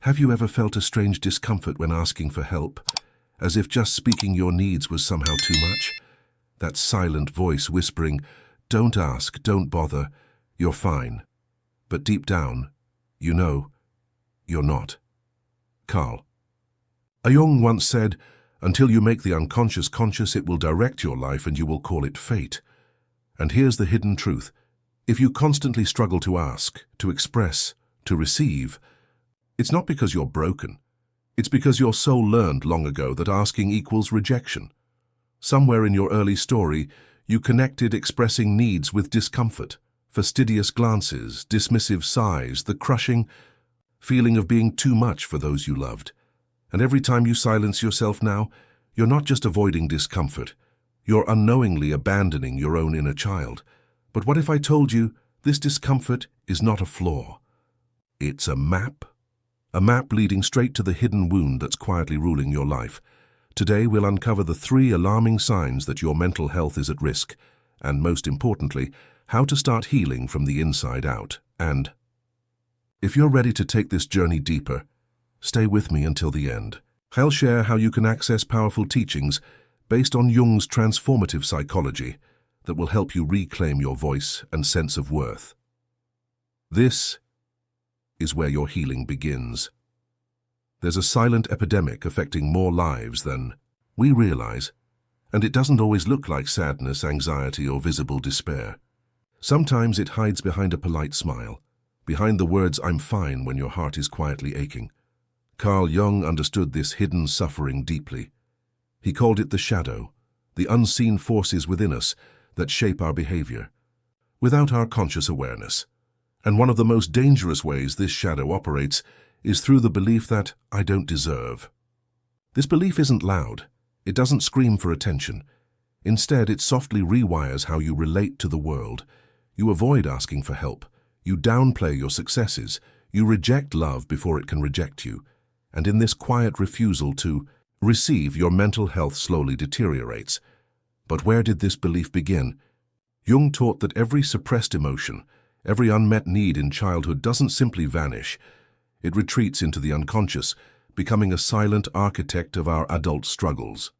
Have you ever felt a strange discomfort when asking for help, as if just speaking your needs was somehow too much? That silent voice whispering, "Don't ask, don't bother, you're fine." But deep down, you know, you're not. Carl Jung once said, "Until you make the unconscious conscious, it will direct your life and you will call it fate." And here's the hidden truth. If you constantly struggle to ask, to express, to receive, it's not because you're broken. It's because your soul learned long ago that asking equals rejection. Somewhere in your early story, you connected expressing needs with discomfort, fastidious glances, dismissive sighs, the crushing feeling of being too much for those you loved. And every time you silence yourself now, you're not just avoiding discomfort, you're unknowingly abandoning your own inner child. But what if I told you this discomfort is not a flaw? It's a map leading straight to the hidden wound that's quietly ruling your life. Today we'll uncover the 3 alarming signs that your mental health is at risk, and most importantly, how to start healing from the inside out. And if you're ready to take this journey deeper, stay with me until the end. I'll share how you can access powerful teachings based on Jung's transformative psychology that will help you reclaim your voice and sense of worth. This is where your healing begins. There's a silent epidemic affecting more lives than we realize, and it doesn't always look like sadness, anxiety, or visible despair. Sometimes it hides behind a polite smile, behind the words "I'm fine" when your heart is quietly aching. Carl Jung understood this hidden suffering deeply. He called it the shadow, the unseen forces within us that shape our behavior, without our conscious awareness. And one of the most dangerous ways this shadow operates is through the belief that I don't deserve. This belief isn't loud. It doesn't scream for attention. Instead, it softly rewires how you relate to the world. You avoid asking for help. You downplay your successes. You reject love before it can reject you. And in this quiet refusal to receive, your mental health slowly deteriorates. But where did this belief begin? Jung taught that every suppressed emotion, every unmet need in childhood doesn't simply vanish. It retreats into the unconscious, becoming a silent architect of our adult struggles.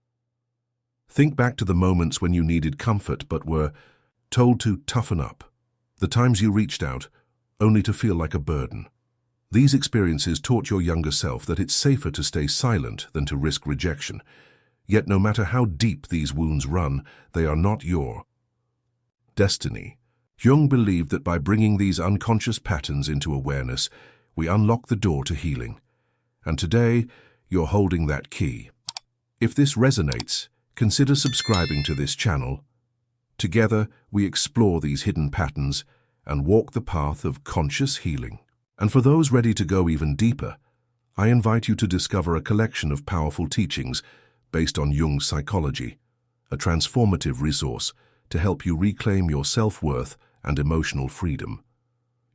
Think back to the moments when you needed comfort but were told to toughen up. The times you reached out, only to feel like a burden. These experiences taught your younger self that it's safer to stay silent than to risk rejection. Yet no matter how deep these wounds run, they are not your destiny. Jung believed that by bringing these unconscious patterns into awareness, we unlock the door to healing. And today, you're holding that key. If this resonates, consider subscribing to this channel. Together, we explore these hidden patterns and walk the path of conscious healing. And for those ready to go even deeper, I invite you to discover a collection of powerful teachings based on Jung's psychology, a transformative resource to help you reclaim your self-worth and emotional freedom.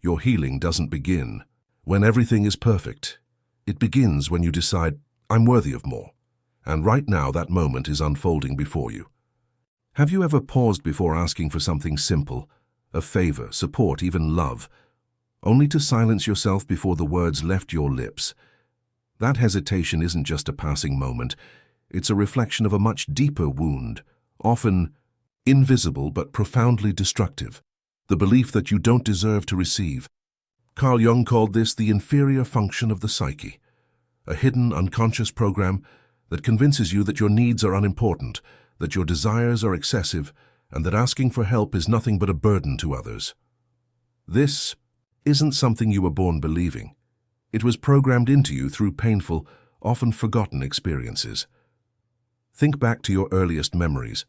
Your healing doesn't begin when everything is perfect. It begins when you decide, "I'm worthy of more." And right now, that moment is unfolding before you. Have you ever paused before asking for something simple, a favor, support, even love, only to silence yourself before the words left your lips? That hesitation isn't just a passing moment. It's a reflection of a much deeper wound, often invisible but profoundly destructive. The belief that you don't deserve to receive. Carl Jung called this the inferior function of the psyche, a hidden unconscious program that convinces you that your needs are unimportant, that your desires are excessive, and that asking for help is nothing but a burden to others. This isn't something you were born believing. It was programmed into you through painful, often forgotten experiences. Think back to your earliest memories.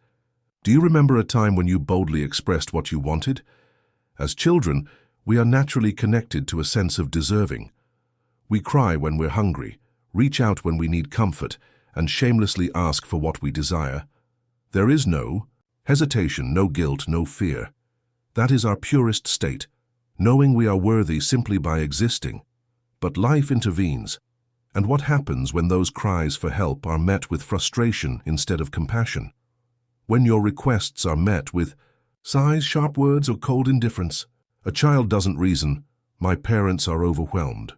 Do you remember a time when you boldly expressed what you wanted? As children, we are naturally connected to a sense of deserving. We cry when we're hungry, reach out when we need comfort, and shamelessly ask for what we desire. There is no hesitation, no guilt, no fear. That is our purest state, knowing we are worthy simply by existing. But life intervenes, and what happens when those cries for help are met with frustration instead of compassion? When your requests are met with sighs, sharp words, or cold indifference? A child doesn't reason, "My parents are overwhelmed."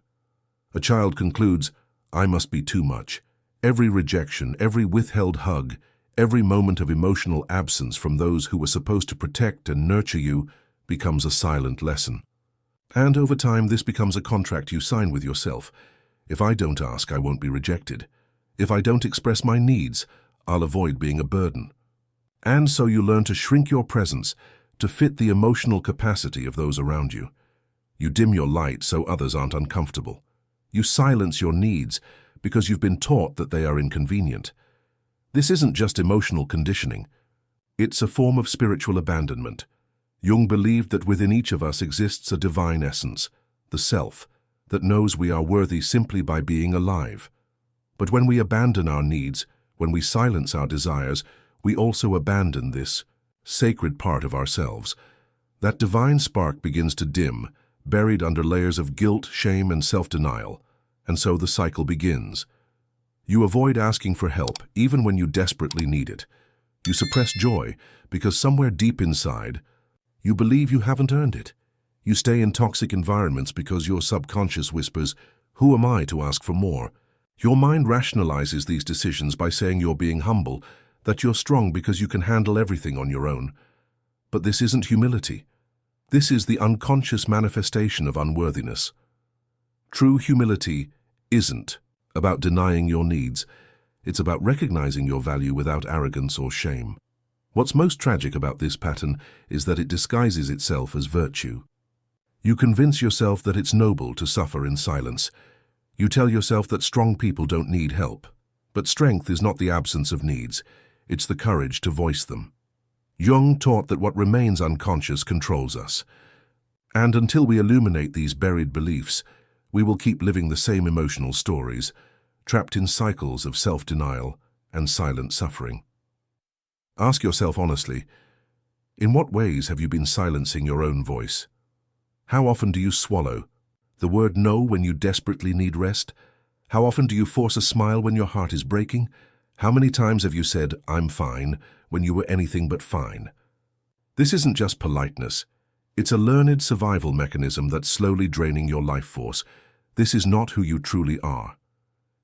A child concludes, "I must be too much." Every rejection, every withheld hug, every moment of emotional absence from those who were supposed to protect and nurture you becomes a silent lesson. And over time, this becomes a contract you sign with yourself. If I don't ask, I won't be rejected. If I don't express my needs, I'll avoid being a burden. And so you learn to shrink your presence to fit the emotional capacity of those around you. You dim your light so others aren't uncomfortable. You silence your needs because you've been taught that they are inconvenient. This isn't just emotional conditioning. It's a form of spiritual abandonment. Jung believed that within each of us exists a divine essence, the self, that knows we are worthy simply by being alive. But when we abandon our needs, when we silence our desires, we also abandon this sacred part of ourselves. That divine spark begins to dim, buried under layers of guilt, shame, and self-denial. And so the cycle begins. You avoid asking for help, even when you desperately need it. You suppress joy because somewhere deep inside, you believe you haven't earned it. You stay in toxic environments because your subconscious whispers, "Who am I to ask for more?" Your mind rationalizes these decisions by saying you're being humble, that you're strong because you can handle everything on your own. But this isn't humility. This is the unconscious manifestation of unworthiness. True humility isn't about denying your needs. It's about recognizing your value without arrogance or shame. What's most tragic about this pattern is that it disguises itself as virtue. You convince yourself that it's noble to suffer in silence. You tell yourself that strong people don't need help. But strength is not the absence of needs. It's the courage to voice them. Jung taught that what remains unconscious controls us. And until we illuminate these buried beliefs, we will keep living the same emotional stories, trapped in cycles of self-denial and silent suffering. Ask yourself honestly, in what ways have you been silencing your own voice? How often do you swallow the word no when you desperately need rest? How often do you force a smile when your heart is breaking? How many times have you said, "I'm fine," when you were anything but fine? This isn't just politeness. It's a learned survival mechanism that's slowly draining your life force. This is not who you truly are.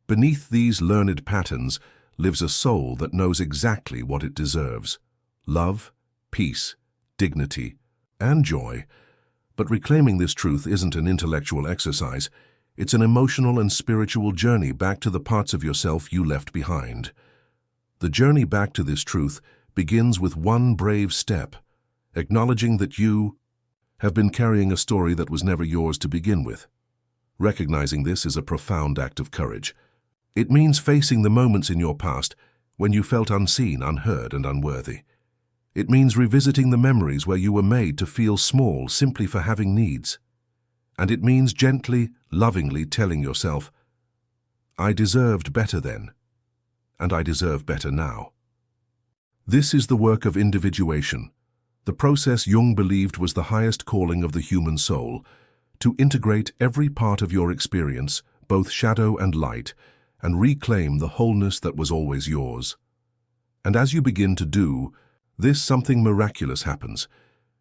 Beneath these learned patterns lives a soul that knows exactly what it deserves: love, peace, dignity, and joy. But reclaiming this truth isn't an intellectual exercise. It's an emotional and spiritual journey back to the parts of yourself you left behind. The journey back to this truth begins with one brave step, acknowledging that you have been carrying a story that was never yours to begin with. Recognizing this is a profound act of courage. It means facing the moments in your past when you felt unseen, unheard, and unworthy. It means revisiting the memories where you were made to feel small simply for having needs. And it means gently, lovingly telling yourself, "I deserved better then, and I deserve better now." This is the work of individuation, the process Jung believed was the highest calling of the human soul, to integrate every part of your experience, both shadow and light, and reclaim the wholeness that was always yours. And as you begin to do this, something miraculous happens.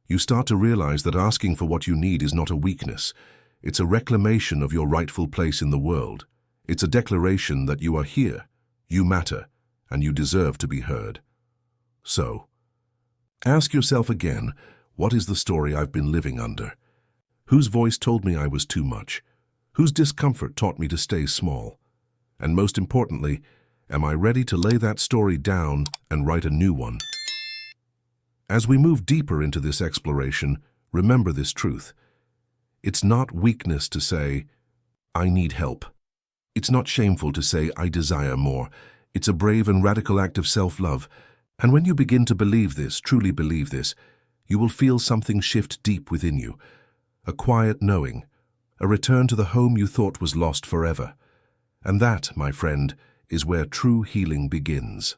You start to realize that asking for what you need is not a weakness. It's a reclamation of your rightful place in the world. It's a declaration that you are here, you matter, and you deserve to be heard. So, ask yourself again, what is the story I've been living under? Whose voice told me I was too much? Whose discomfort taught me to stay small? And most importantly, am I ready to lay that story down and write a new one? As we move deeper into this exploration, remember this truth. It's not weakness to say, "I need help." It's not shameful to say, "I desire more." It's a brave and radical act of self-love. And when you begin to believe this, truly believe this, you will feel something shift deep within you. A quiet knowing, a return to the home you thought was lost forever. And that, my friend, is where true healing begins.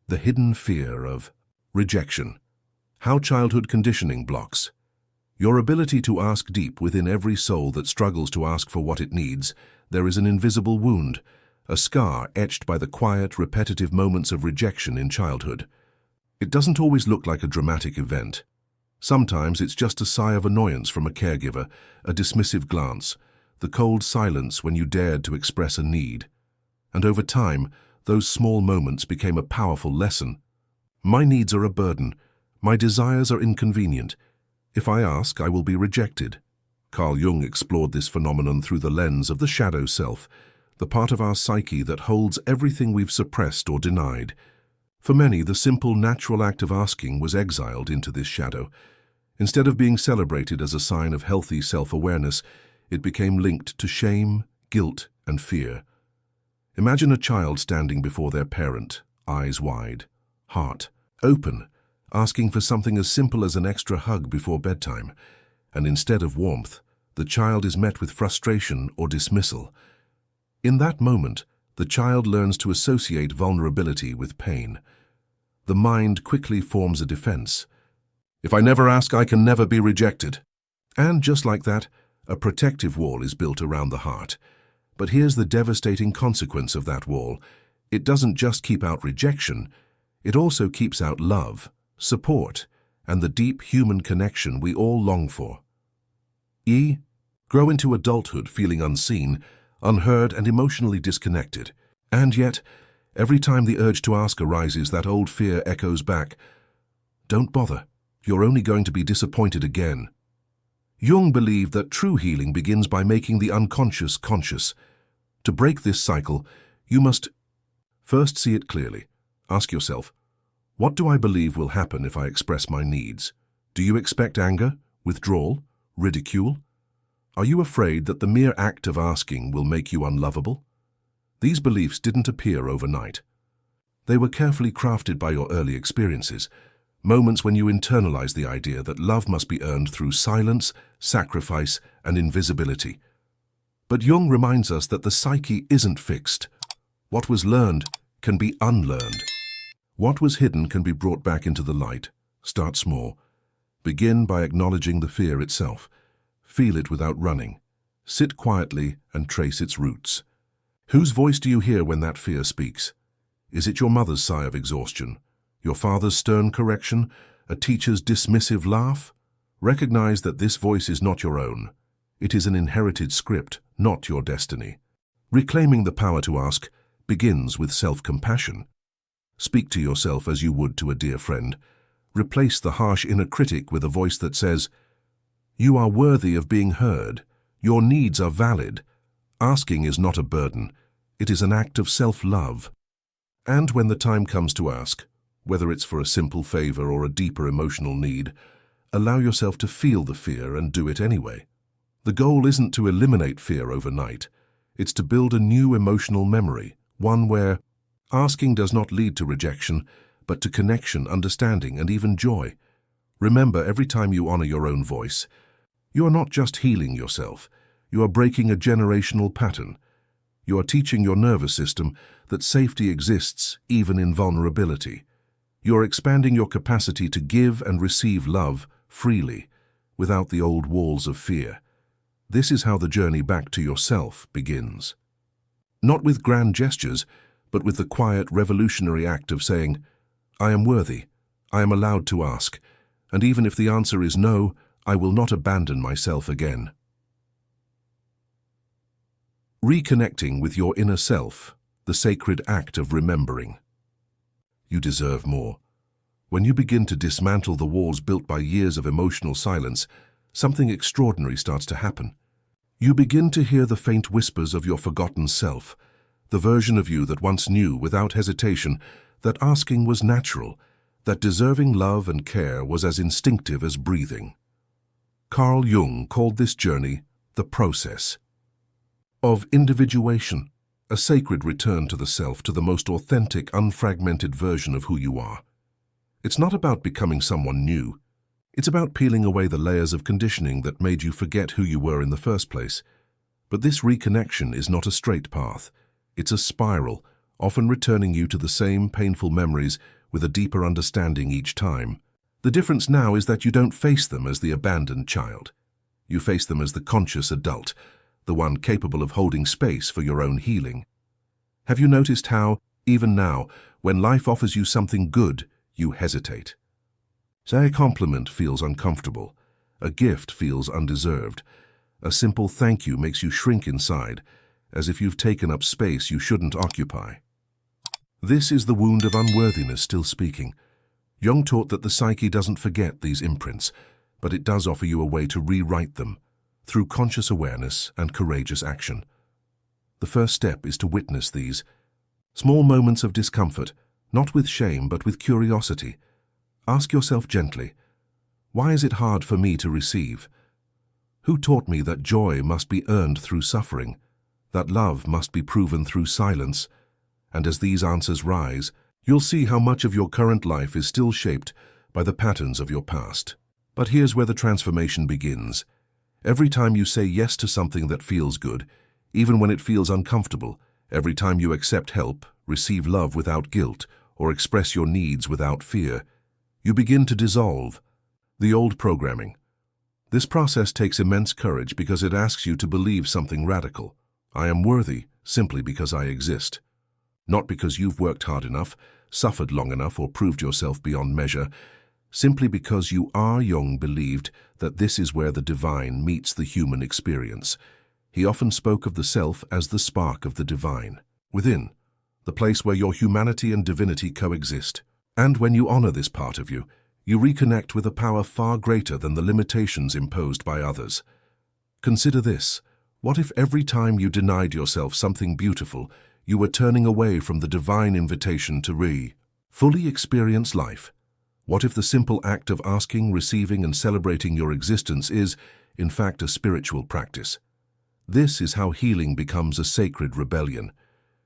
The hidden fear of rejection. How childhood conditioning blocks your ability to ask. Deep within every soul that struggles to ask for what it needs, there is an invisible wound, a scar etched by the quiet, repetitive moments of rejection in childhood. It doesn't always look like a dramatic event. Sometimes it's just a sigh of annoyance from a caregiver, a dismissive glance, the cold silence when you dared to express a need. And over time, those small moments became a powerful lesson. My needs are a burden. My desires are inconvenient. If I ask, I will be rejected. Carl Jung explored this phenomenon through the lens of the shadow self, the part of our psyche that holds everything we've suppressed or denied. For many, the simple, natural act of asking was exiled into this shadow. Instead of being celebrated as a sign of healthy self-awareness, it became linked to shame, guilt, and fear. Imagine a child standing before their parent, eyes wide, heart open, asking for something as simple as an extra hug before bedtime, and instead of warmth, the child is met with frustration or dismissal. In that moment, the child learns to associate vulnerability with pain. The mind quickly forms a defense. If I never ask, I can never be rejected. And just like that, a protective wall is built around the heart. But here's the devastating consequence of that wall. It doesn't just keep out rejection, it also keeps out love, support, and the deep human connection we all long for. Grow into adulthood feeling unseen, unheard, and emotionally disconnected. And yet, every time the urge to ask arises, that old fear echoes back. Don't bother. You're only going to be disappointed again. Jung believed that true healing begins by making the unconscious conscious. To break this cycle, you must first see it clearly. Ask yourself, what do I believe will happen if I express my needs? Do you expect anger, withdrawal, ridicule? Are you afraid that the mere act of asking will make you unlovable? These beliefs didn't appear overnight. They were carefully crafted by your early experiences, moments when you internalized the idea that love must be earned through silence, sacrifice, and invisibility. But Jung reminds us that the psyche isn't fixed. What was learned can be unlearned. What was hidden can be brought back into the light. Start small. Begin by acknowledging the fear itself. Feel it without running. Sit quietly and trace its roots. Whose voice do you hear when that fear speaks? Is it your mother's sigh of exhaustion? Your father's stern correction? A teacher's dismissive laugh? Recognize that this voice is not your own. It is an inherited script, not your destiny. Reclaiming the power to ask begins with self-compassion. Speak to yourself as you would to a dear friend. Replace the harsh inner critic with a voice that says, "You are worthy of being heard. Your needs are valid. Asking is not a burden. It is an act of self-love." And when the time comes to ask, whether it's for a simple favor or a deeper emotional need, allow yourself to feel the fear and do it anyway. The goal isn't to eliminate fear overnight. It's to build a new emotional memory, one where asking does not lead to rejection, but to connection, understanding, and even joy. Remember, every time you honor your own voice, you are not just healing yourself, you are breaking a generational pattern. You are teaching your nervous system that safety exists even in vulnerability. You are expanding your capacity to give and receive love freely, without the old walls of fear. This is how the journey back to yourself begins. Not with grand gestures, but with the quiet, revolutionary act of saying, "I am worthy, I am allowed to ask, and even if the answer is no, I will not abandon myself again." Reconnecting with your inner self, the sacred act of remembering. You deserve more. When you begin to dismantle the walls built by years of emotional silence, something extraordinary starts to happen. You begin to hear the faint whispers of your forgotten self, the version of you that once knew without hesitation that asking was natural, that deserving love and care was as instinctive as breathing. Carl Jung called this journey the process of individuation, a sacred return to the self, to the most authentic, unfragmented version of who you are. It's not about becoming someone new. It's about peeling away the layers of conditioning that made you forget who you were in the first place. But this reconnection is not a straight path. It's a spiral, often returning you to the same painful memories with a deeper understanding each time. The difference now is that you don't face them as the abandoned child. You face them as the conscious adult, the one capable of holding space for your own healing. Have you noticed how, even now, when life offers you something good, you hesitate? Say a compliment feels uncomfortable. A gift feels undeserved. A simple thank you makes you shrink inside, as if you've taken up space you shouldn't occupy. This is the wound of unworthiness still speaking. Jung taught that the psyche doesn't forget these imprints, but it does offer you a way to rewrite them through conscious awareness and courageous action. The first step is to witness these small moments of discomfort, not with shame but with curiosity. Ask yourself gently, why is it hard for me to receive? Who taught me that joy must be earned through suffering, that love must be proven through silence? And as these answers rise, you'll see how much of your current life is still shaped by the patterns of your past. But here's where the transformation begins. Every time you say yes to something that feels good, even when it feels uncomfortable, every time you accept help, receive love without guilt, or express your needs without fear, you begin to dissolve the old programming. This process takes immense courage because it asks you to believe something radical. I am worthy simply because I exist. Not because you've worked hard enough, suffered long enough, or proved yourself beyond measure. Simply because you are. Jung believed that this is where the divine meets the human experience. He often spoke of the self as the spark of the divine. Within, the place where your humanity and divinity coexist. And when you honor this part of you, you reconnect with a power far greater than the limitations imposed by others. Consider this. What if every time you denied yourself something beautiful, you were turning away from the divine invitation to fully experience life? What if the simple act of asking, receiving, and celebrating your existence is, in fact, a spiritual practice? This is how healing becomes a sacred rebellion.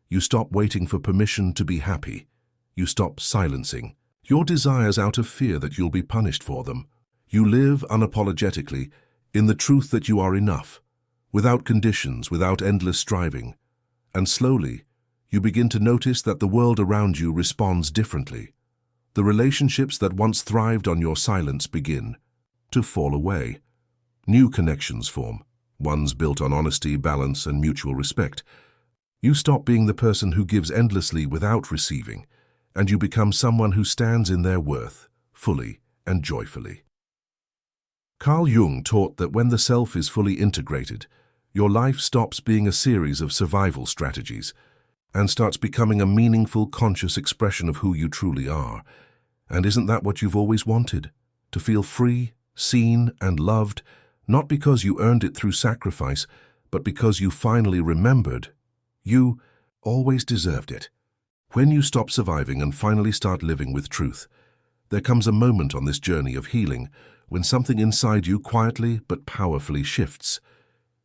You stop waiting for permission to be happy. You stop silencing your desires out of fear that you'll be punished for them. You live unapologetically in the truth that you are enough, without conditions, without endless striving. And slowly, you begin to notice that the world around you responds differently. The relationships that once thrived on your silence begin to fall away. New connections form, ones built on honesty, balance, and mutual respect. You stop being the person who gives endlessly without receiving, and you become someone who stands in their worth, fully and joyfully. Carl Jung taught that when the self is fully integrated, your life stops being a series of survival strategies and starts becoming a meaningful, conscious expression of who you truly are. And isn't that what you've always wanted? To feel free, seen, and loved, not because you earned it through sacrifice, but because you finally remembered you always deserved it. When you stop surviving and finally start living with truth, there comes a moment on this journey of healing when something inside you quietly but powerfully shifts.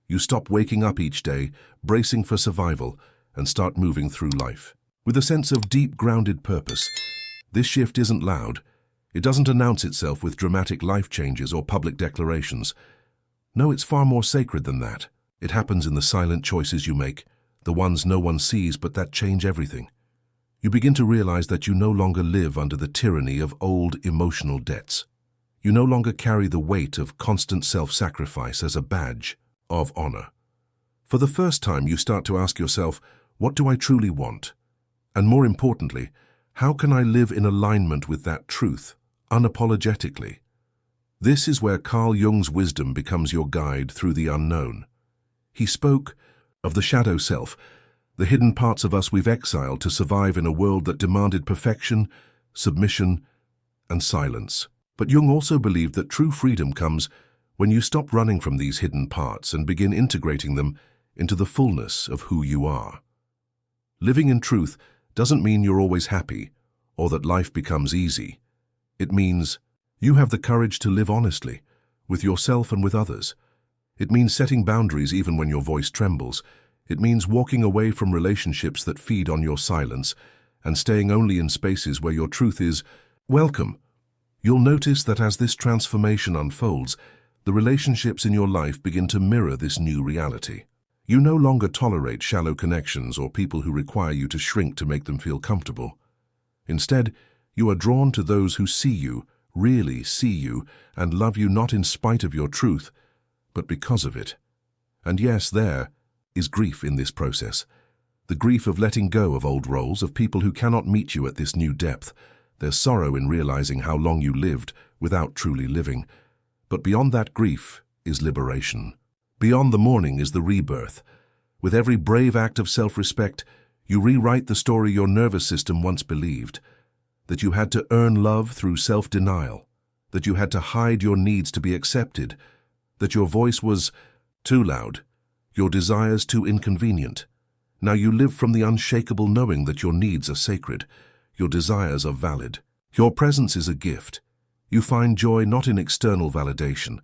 You stop waking up each day, bracing for survival, and start moving through life with a sense of deep, grounded purpose. This shift isn't loud. It doesn't announce itself with dramatic life changes or public declarations. No, it's far more sacred than that. It happens in the silent choices you make, the ones no one sees but that change everything. You begin to realize that you no longer live under the tyranny of old emotional debts. You no longer carry the weight of constant self-sacrifice as a badge of honor. For the first time, you start to ask yourself, what do I truly want? And more importantly, how can I live in alignment with that truth, unapologetically? This is where Carl Jung's wisdom becomes your guide through the unknown. He spoke of the shadow self, the hidden parts of us we've exiled to survive in a world that demanded perfection, submission, and silence. But Jung also believed that true freedom comes when you stop running from these hidden parts and begin integrating them into the fullness of who you are. Living in truth doesn't mean you're always happy or that life becomes easy. It means you have the courage to live honestly, with yourself and with others. It means setting boundaries even when your voice trembles. It means walking away from relationships that feed on your silence and staying only in spaces where your truth is welcome. You'll notice that as this transformation unfolds, the relationships in your life begin to mirror this new reality. You no longer tolerate shallow connections or people who require you to shrink to make them feel comfortable. Instead, you are drawn to those who see you, really see you, and love you not in spite of your truth, but because of it. And yes, there is grief in this process. The grief of letting go of old roles, of people who cannot meet you at this new depth. There's sorrow in realizing how long you lived without truly living. But beyond that grief is liberation. Beyond the mourning is the rebirth. With every brave act of self-respect, you rewrite the story your nervous system once believed, that you had to earn love through self-denial, that you had to hide your needs to be accepted, that your voice was too loud, your desires too inconvenient. Now you live from the unshakable knowing that your needs are sacred, your desires are valid. Your presence is a gift. You find joy not in external validation,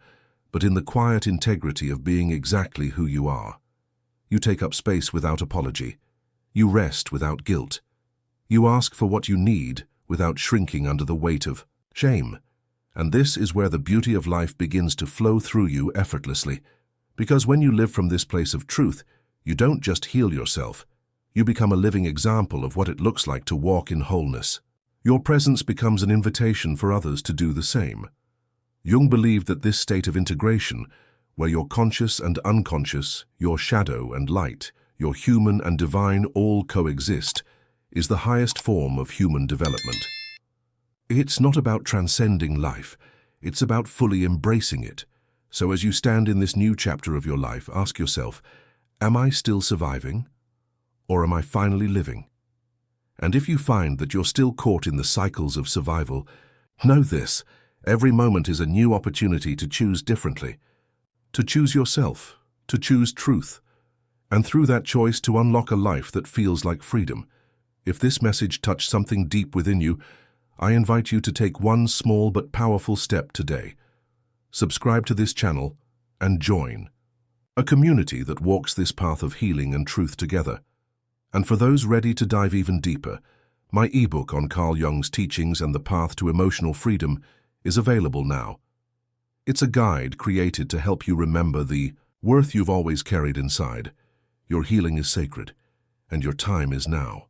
but in the quiet integrity of being exactly who you are. You take up space without apology. You rest without guilt. You ask for what you need without shrinking under the weight of shame. And this is where the beauty of life begins to flow through you effortlessly. Because when you live from this place of truth, you don't just heal yourself. You become a living example of what it looks like to walk in wholeness. Your presence becomes an invitation for others to do the same. Jung believed that this state of integration, where your conscious and unconscious, your shadow and light, your human and divine all coexist, is the highest form of human development. It's not about transcending life, it's about fully embracing it. So as you stand in this new chapter of your life, ask yourself, am I still surviving? Or am I finally living? And if you find that you're still caught in the cycles of survival, know this, every moment is a new opportunity to choose differently, to choose yourself, to choose truth, and through that choice to unlock a life that feels like freedom. If this message touched something deep within you, I invite you to take one small but powerful step today. Subscribe to this channel and join a community that walks this path of healing and truth together. And for those ready to dive even deeper, my ebook on Carl Jung's teachings and the path to emotional freedom is available now. It's a guide created to help you remember the worth you've always carried inside. Your healing is sacred, and your time is now.